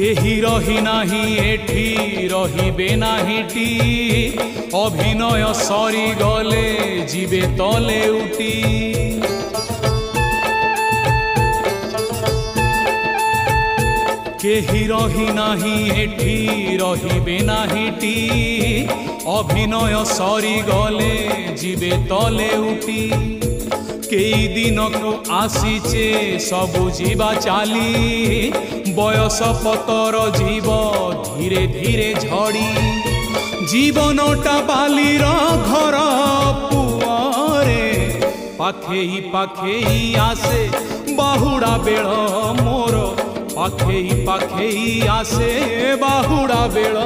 केही रही नाही एठी रहिबे नाहीटी अभिनय सरी गले जीवे तले उठी केही रही नाही एठी रहिबे नाहीटी अभिनय सरी गले जीवे तले उठी कई दिन को आसीचे सबु जीवा चाली बयस पतर जीव धीरे धीरे झड़ी जीवनटा बालीर घर पुआरे पाखेई पाखेई आसे बाहुड़ा बेल मोर पाखेई पाखेई आसे बाहुड़ा बेल।